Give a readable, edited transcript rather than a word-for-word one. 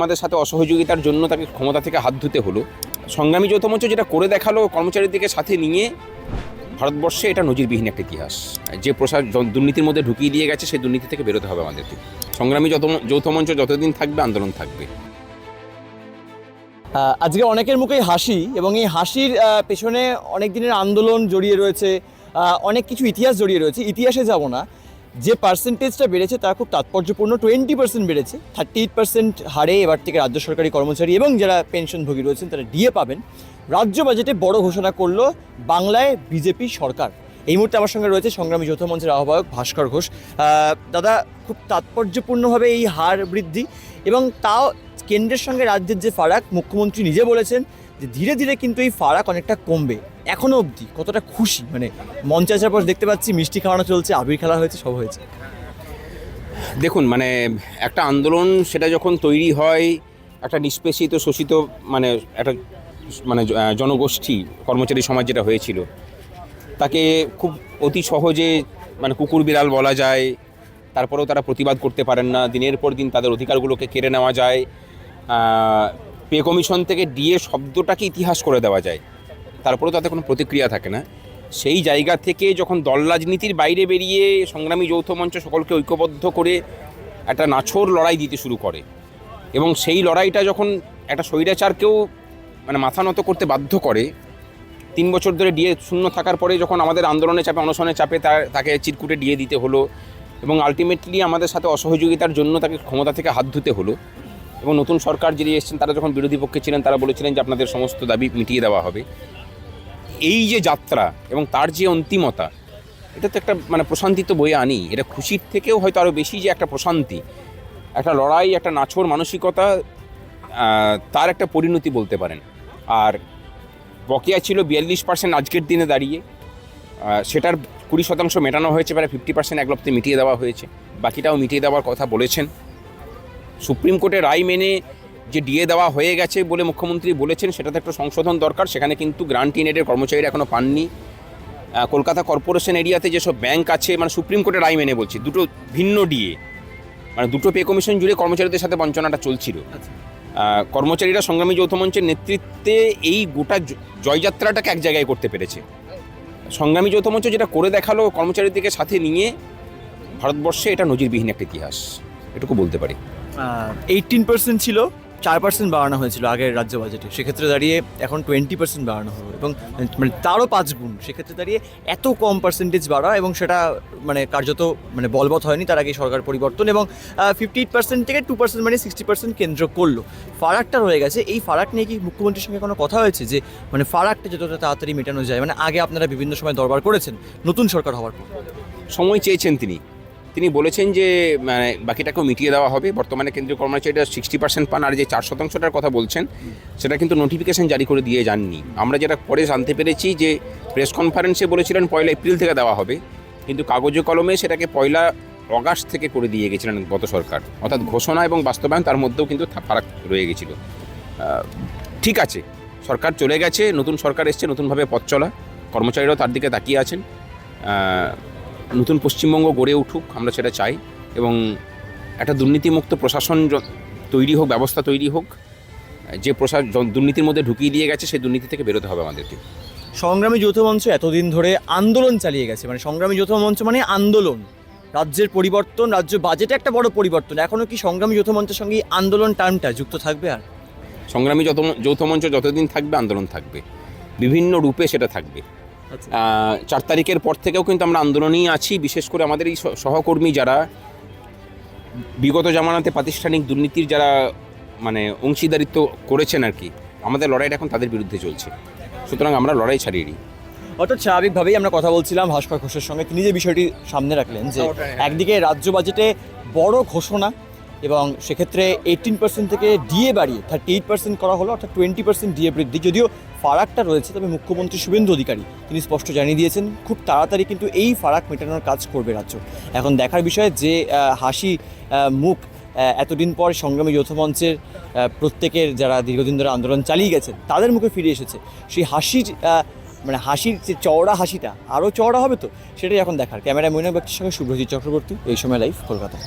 আমাদের সাথে অসহযোগিতার জন্য তাকে ক্ষমতা থেকে হাত ধুতে হলো। সংগ্রামী যৌথ মঞ্চ যেটা করে দেখালো কর্মচারীদেরকে সাথে নিয়ে, ভারতবর্ষে এটা নজিরবিহীন একটা ইতিহাস। যে প্রসার দুর্নীতির মধ্যে ঢুকিয়ে দিয়ে গেছে, সেই দুর্নীতি থেকে বেরোতে হবে আমাদেরকে। সংগ্রামী যৌথ মঞ্চ যতদিন থাকবে, আন্দোলন থাকবে। আজকে অনেকের মুখেই হাসি, এবং এই হাসির পেছনে অনেক দিনের আন্দোলন জড়িয়ে রয়েছে, অনেক কিছু ইতিহাস জড়িয়ে রয়েছে। ইতিহাসে যাব না, যে পার্সেন্টেজটা বেড়েছে তা খুব তাৎপর্যপূর্ণ। 20% বেড়েছে। 38% হারে এবার থেকে রাজ্য সরকারি কর্মচারী এবং যারা পেনশনভোগী রয়েছেন তারা ডিএ পাবেন। রাজ্য বাজেটে বড় ঘোষণা করলো বাংলায় বিজেপি সরকার। এই মুহূর্তে আমার সঙ্গে রয়েছে সংগ্রামী যৌথ মঞ্চের আহ্বায়ক ভাস্কর ঘোষ। দাদা, খুব তাৎপর্যপূর্ণভাবে এই হার বৃদ্ধি, এবং তাও কেন্দ্রের সঙ্গে রাজ্যের যে ফারাক, মুখ্যমন্ত্রী নিজে বলেছেন যে ধীরে ধীরে কিন্তু এই ফারাক অনেকটা কমবে। এখনও অবধি কতটা খুশি? মানে মঞ্চে আসার পর দেখতে পাচ্ছি মিষ্টি খাওয়ানো চলছে, আবির খেলা হয়েছে, সব হয়েছে। দেখুন, মানে একটা আন্দোলন সেটা যখন তৈরি হয়, একটা নিষ্পেষিত শোষিত মানে একটা জনগোষ্ঠী, কর্মচারী সমাজ যেটা হয়েছিল, তাকে খুব অতি সহজে কুকুর বিড়াল বলা যায়। তারপরেও তারা প্রতিবাদ করতে পারেন না। দিনের পর দিন তাদের অধিকারগুলোকে কেড়ে নেওয়া যায়। পে কমিশন থেকে ডিএ শব্দটাকে ইতিহাস করে দেওয়া যায়, তারপরেও তাতে কোনো প্রতিক্রিয়া থাকে না। সেই জায়গা থেকে যখন দল রাজনীতির বাইরে বেরিয়ে সংগ্রামী যৌথ মঞ্চ সকলকে ঐক্যবদ্ধ করে একটা নাছোড় লড়াই দিতে শুরু করে, এবং সেই লড়াইটা যখন একটা স্বৈরাচারকেও মাথা নত করতে বাধ্য করে, 3 বছর ধরে ডিএ শূন্য থাকার পরে যখন আমাদের আন্দোলনের চাপে, অনশনের চাপে তাকে চিরকুটে ডিএ দিতে হলো, এবং আলটিমেটলি আমাদের সাথে অসহযোগিতার জন্য তাকে ক্ষমতা থেকে হাত ধুতে হলো। এবং নতুন সরকার যিনি এসেছেন, তারা যখন বিরোধী পক্ষে ছিলেন, তারা বলেছিলেন যে আপনাদের সমস্ত দাবি মিটিয়ে দেওয়া হবে। এই যে যাত্রা এবং তার যে অন্তিমতা, এটা তো একটা প্রশান্তি তো বয়ে আনি। এটা খুশির থেকেও হয়তো আরও বেশি, যে একটা প্রশান্তি, একটা লড়াই, একটা নাছোড় মানসিকতা, তার একটা পরিণতি বলতে পারেন। আর বকেয়া ছিল 42% আজকের দিনে দাঁড়িয়ে, সেটার 20% মেটানো হয়েছে, প্রায় 50% এক লপ্তে মিটিয়ে দেওয়া হয়েছে। বাকিটাও মিটিয়ে দেওয়ার কথা বলেছেন। সুপ্রিম কোর্টের রায় মেনে যে ডিএ দেওয়া হয়ে গেছে বলে মুখ্যমন্ত্রী বলেছেন, সেটাতে একটু সংশোধন দরকার। সেখানে কিন্তু গ্রান্ট ইন এডের কর্মচারীরা এখনও পাননি। কলকাতা কর্পোরেশন এরিয়াতে যেসব ব্যাংক আছে, সুপ্রিম কোর্টের রায় মেনে বলছি, দুটো ভিন্ন ডিএ, দুটো পে কমিশন জুড়ে কর্মচারীদের সাথে বঞ্চনাটা চলছিল। কর্মচারীরা সংগ্রামী যৌথ মঞ্চের নেতৃত্বে এই গোটা জয়যাত্রাটাকে এক জায়গায় করতে পেরেছে। সংগ্রামী যৌথ মঞ্চ যেটা করে দেখালো কর্মচারীদেরকে সাথে নিয়ে, ভারতবর্ষে এটা নজিরবিহীন একটা ইতিহাস, এটুকু বলতে পারি। 18% ছিল, 4% বাড়ানো হয়েছিল আগের রাজ্য বাজেটে। সেক্ষেত্রে দাঁড়িয়ে এখন 20% বাড়ানো হলো, এবং তারও 5 গুণ। সেক্ষেত্রে দাঁড়িয়ে এত কম পার্সেন্টেজ বাড়া, এবং সেটা কার্যত বলবৎ হয়নি তার আগে সরকার পরিবর্তন, এবং 58% থেকে 2% 60% কেন্দ্র করলো। ফারাকটা রয়ে গেছে। এই ফারাক নিয়ে কি মুখ্যমন্ত্রীর সঙ্গে কোনো কথা হয়েছে যে ফারাকটা যতটা তাড়াতাড়ি মেটানো যায়? আগে আপনারা বিভিন্ন সময় দরবার করেছেন, নতুন সরকার হওয়ার পর সময় চেয়েছেন তিনি বলেছেন যে বাকিটাকেও মিটিয়ে দেওয়া হবে। বর্তমানে কেন্দ্রীয় কর্মচারীরা 60% পান, আর যে 4%টার কথা বলছেন সেটা কিন্তু নোটিফিকেশন জারি করে দিয়ে যাননি। আমরা যেটা পরে জানতে পেরেছি যে প্রেস কনফারেন্সে বলেছিলেন 1 এপ্রিল থেকে দেওয়া হবে, কিন্তু কাগজে কলমে সেটাকে 1 অগাস্ট থেকে করে দিয়ে গেছিলেন গত সরকার। অর্থাৎ ঘোষণা এবং বাস্তবায়ন, তার মধ্যেও কিন্তু ফারাক রয়ে গেছিল। ঠিক আছে, সরকার চলে গেছে, নতুন সরকার এসছে, নতুনভাবে পথ চলা, কর্মচারীরাও তার দিকে তাকিয়ে আছেন। নতুন পশ্চিমবঙ্গ গড়ে উঠুক, আমরা সেটা চাই, এবং একটা দুর্নীতিমুক্ত প্রশাসন তৈরি হোক, ব্যবস্থা তৈরি হোক। যে দুর্নীতির মধ্যে ঢুকিয়ে দিয়ে গেছে, সেই দুর্নীতি থেকে বেরোতে হবে আমাদেরকে। সংগ্রামী যৌথ মঞ্চ এতদিন ধরে আন্দোলন চালিয়ে গেছে, সংগ্রামী যৌথ মঞ্চ আন্দোলন, রাজ্যের পরিবর্তন, রাজ্য বাজেটে একটা বড় পরিবর্তন। এখনও কি সংগ্রামী যৌথ মঞ্চের সঙ্গে আন্দোলন টার্মটা যুক্ত থাকবে? আর সংগ্রামী যৌথ মঞ্চ যতদিন থাকবে, আন্দোলন থাকবে, বিভিন্ন রূপে সেটা থাকবে। 4 তারিখের পর থেকেও কিন্তু আমরা আন্দোলনেই আছি। বিশেষ করে আমাদের এই সহকর্মী যারা বিগত জামানাতে প্রাতিষ্ঠানিক দুর্নীতির যারা অংশীদারিত্ব করেছেন আর কি, আমাদের লড়াইটা এখন তাদের বিরুদ্ধে চলছে। সুতরাং আমরা লড়াই ছাড়িয়ে নিই। অর্থাৎ স্বাভাবিকভাবেই আমরা কথা বলছিলাম ভাস্কর ঘোষের সঙ্গে, তিনি যে বিষয়টি সামনে রাখলেন যে একদিকে রাজ্য বাজেটে বড় ঘোষণা, এবং সেক্ষেত্রে 18% থেকে ডিএ বাড়িয়ে 38% করা হলো, অর্থাৎ 20% ডিএ বৃদ্ধি। যদিও ফারাকটা রয়েছে, তবে মুখ্যমন্ত্রী শুভেন্দু অধিকারী তিনি স্পষ্ট জানিয়ে দিয়েছেন খুব তাড়াতাড়ি কিন্তু এই ফারাক মেটানোর কাজ করবে রাজ্য। এখন দেখার বিষয় যে হাসি মুখ এতদিন পর সংগ্রামী যৌথ মঞ্চের প্রত্যেকের যারা দীর্ঘদিন ধরে আন্দোলন চালিয়ে গেছেন তাদের মুখে ফিরে এসেছে। সেই হাসির হাসির যে চওড়া হাসিটা আরও চওড়া হবে, তো সেটাই এখন দেখার। ক্যামেরায় মৈনাক ব্যক্তির সঙ্গে শুভ্রজিৎ চক্রবর্তী, এই সময় লাইভ, কলকাতা।